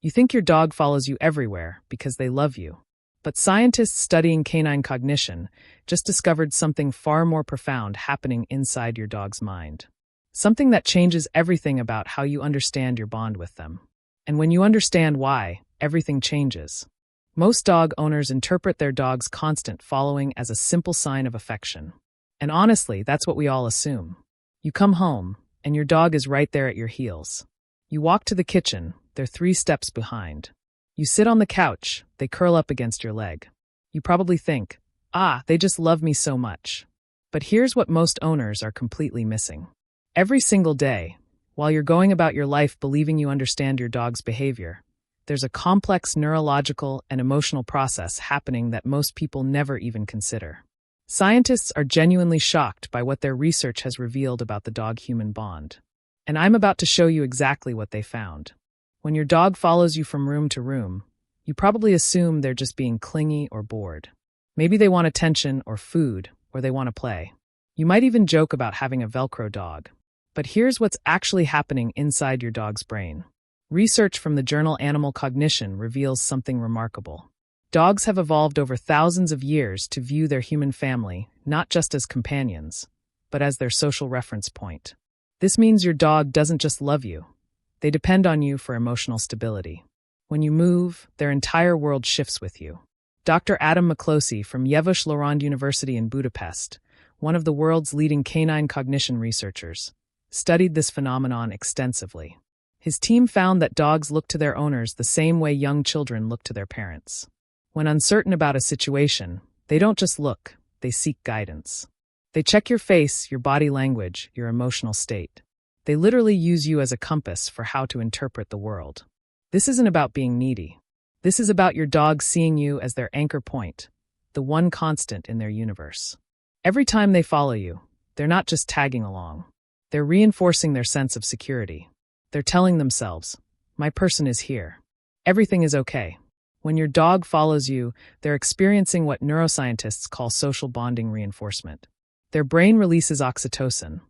You think your dog follows you everywhere because they love you. But scientists studying canine cognition just discovered something far more profound happening inside your dog's mind. Something that changes everything about how you understand your bond with them. And when you understand why, everything changes. Most dog owners interpret their dog's constant following as a simple sign of affection. And honestly, that's what we all assume. You come home, and your dog is right there at your heels. You walk to the kitchen, they're 3 steps behind. You sit on the couch, they curl up against your leg. You probably think, they just love me so much. But here's what most owners are completely missing. Every single day, while you're going about your life believing you understand your dog's behavior, there's a complex neurological and emotional process happening that most people never even consider. Scientists are genuinely shocked by what their research has revealed about the dog-human bond. And I'm about to show you exactly what they found. When your dog follows you from room to room, you probably assume they're just being clingy or bored. Maybe they want attention or food, or they want to play. You might even joke about having a Velcro dog. But here's what's actually happening inside your dog's brain. Research from the journal Animal Cognition reveals something remarkable. Dogs have evolved over thousands of years to view their human family not just as companions, but as their social reference point. This means your dog doesn't just love you. They depend on you for emotional stability. When you move, their entire world shifts with you. Dr. Adam McCloskey from Eötvös Loránd University in Budapest, one of the world's leading canine cognition researchers, studied this phenomenon extensively. His team found that dogs look to their owners the same way young children look to their parents. When uncertain about a situation, they don't just look, they seek guidance. They check your face, your body language, your emotional state. They literally use you as a compass for how to interpret the world. This isn't about being needy. This is about your dog seeing you as their anchor point, the one constant in their universe. Every time they follow you, they're not just tagging along. They're reinforcing their sense of security. They're telling themselves, my person is here. Everything is okay. When your dog follows you, they're experiencing what neuroscientists call social bonding reinforcement. Their brain releases oxytocin,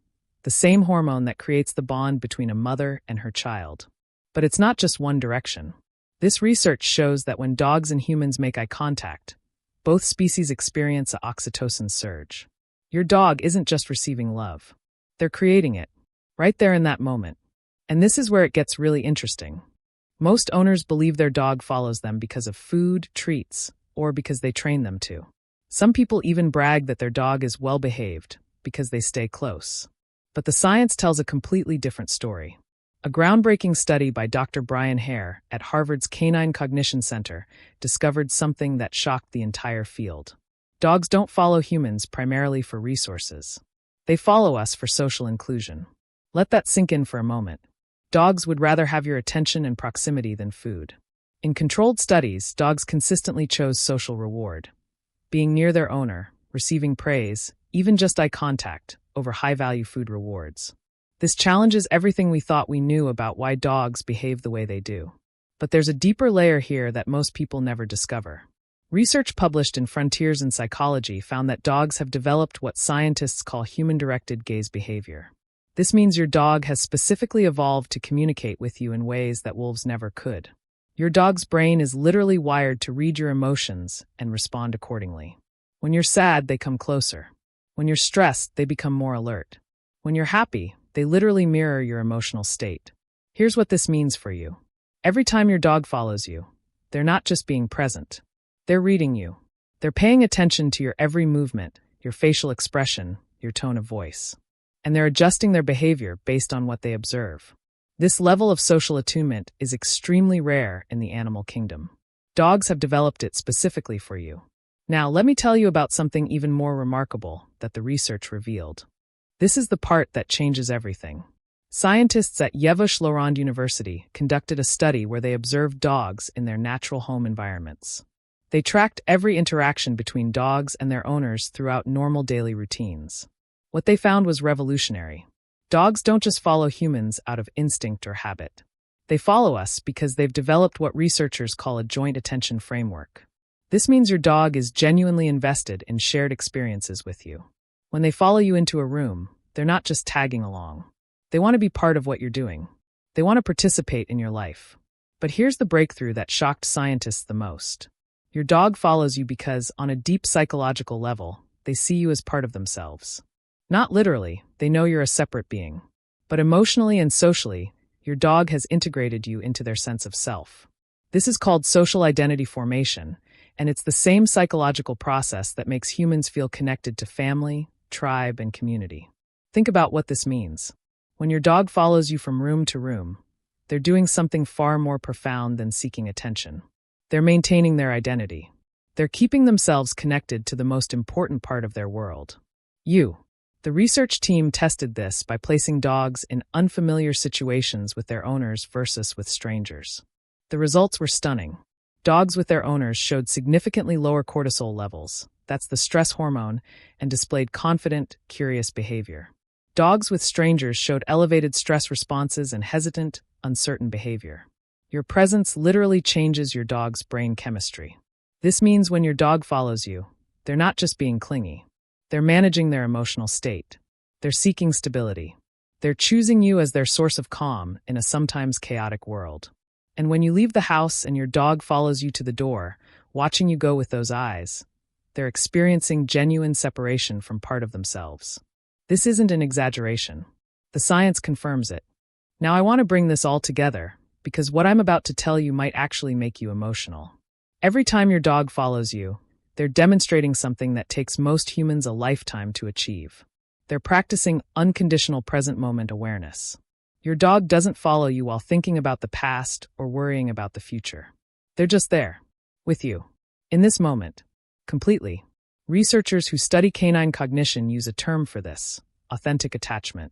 the same hormone that creates the bond between a mother and her child. But it's not just one direction. This research shows that when dogs and humans make eye contact, both species experience an oxytocin surge. Your dog isn't just receiving love. They're creating it, right there in that moment. And this is where it gets really interesting. Most owners believe their dog follows them because of food, treats, or because they train them to. Some people even brag that their dog is well-behaved because they stay close. But the science tells a completely different story. A groundbreaking study by Dr. Brian Hare at Harvard's Canine Cognition Center discovered something that shocked the entire field. Dogs don't follow humans primarily for resources. They follow us for social inclusion. Let that sink in for a moment. Dogs would rather have your attention and proximity than food. In controlled studies, dogs consistently chose social reward. Being near their owner, receiving praise, even just eye contact, over high-value food rewards. This challenges everything we thought we knew about why dogs behave the way they do. But there's a deeper layer here that most people never discover. Research published in Frontiers in Psychology found that dogs have developed what scientists call human-directed gaze behavior. This means your dog has specifically evolved to communicate with you in ways that wolves never could. Your dog's brain is literally wired to read your emotions and respond accordingly. When you're sad, they come closer. When you're stressed, they become more alert. When you're happy, they literally mirror your emotional state. Here's what this means for you. Every time your dog follows you, they're not just being present. They're reading you. They're paying attention to your every movement, your facial expression, your tone of voice. And they're adjusting their behavior based on what they observe. This level of social attunement is extremely rare in the animal kingdom. Dogs have developed it specifically for you. Now, let me tell you about something even more remarkable that the research revealed. This is the part that changes everything. Scientists at Eötvös Loránd University conducted a study where they observed dogs in their natural home environments. They tracked every interaction between dogs and their owners throughout normal daily routines. What they found was revolutionary. Dogs don't just follow humans out of instinct or habit. They follow us because they've developed what researchers call a joint attention framework. This means your dog is genuinely invested in shared experiences with you. When they follow you into a room, they're not just tagging along. They want to be part of what you're doing. They want to participate in your life. But here's the breakthrough that shocked scientists the most. Your dog follows you because, on a deep psychological level, they see you as part of themselves. Not literally, they know you're a separate being. But emotionally and socially, your dog has integrated you into their sense of self. This is called social identity formation, and it's the same psychological process that makes humans feel connected to family, tribe, and community. Think about what this means. When your dog follows you from room to room, they're doing something far more profound than seeking attention. They're maintaining their identity. They're keeping themselves connected to the most important part of their world. You. The research team tested this by placing dogs in unfamiliar situations with their owners versus with strangers. The results were stunning. Dogs with their owners showed significantly lower cortisol levels, that's the stress hormone, and displayed confident, curious behavior. Dogs with strangers showed elevated stress responses and hesitant, uncertain behavior. Your presence literally changes your dog's brain chemistry. This means when your dog follows you, they're not just being clingy. They're managing their emotional state. They're seeking stability. They're choosing you as their source of calm in a sometimes chaotic world. And when you leave the house and your dog follows you to the door, watching you go with those eyes, they're experiencing genuine separation from part of themselves. This isn't an exaggeration. The science confirms it. Now I want to bring this all together, because what I'm about to tell you might actually make you emotional. Every time your dog follows you, they're demonstrating something that takes most humans a lifetime to achieve. They're practicing unconditional present moment awareness. Your dog doesn't follow you while thinking about the past or worrying about the future. They're just there, with you, in this moment, completely. Researchers who study canine cognition use a term for this: authentic attachment.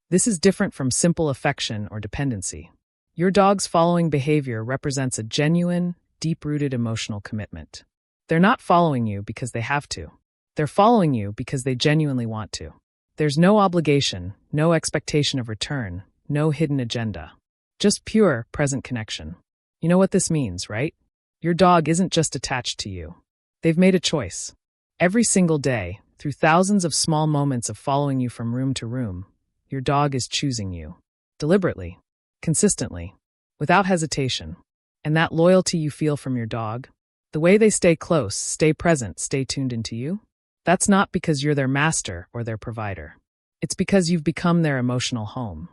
This is different from simple affection or dependency. Your dog's following behavior represents a genuine, deep-rooted emotional commitment. They're not following you because they have to. They're following you because they genuinely want to. There's no obligation, no expectation of return, no hidden agenda. Just pure, present connection. You know what this means, right? Your dog isn't just attached to you. They've made a choice. Every single day, through thousands of small moments of following you from room to room, your dog is choosing you. Deliberately. Consistently. Without hesitation. And that loyalty you feel from your dog, the way they stay close, stay present, stay tuned into you, that's not because you're their master or their provider. It's because you've become their emotional home.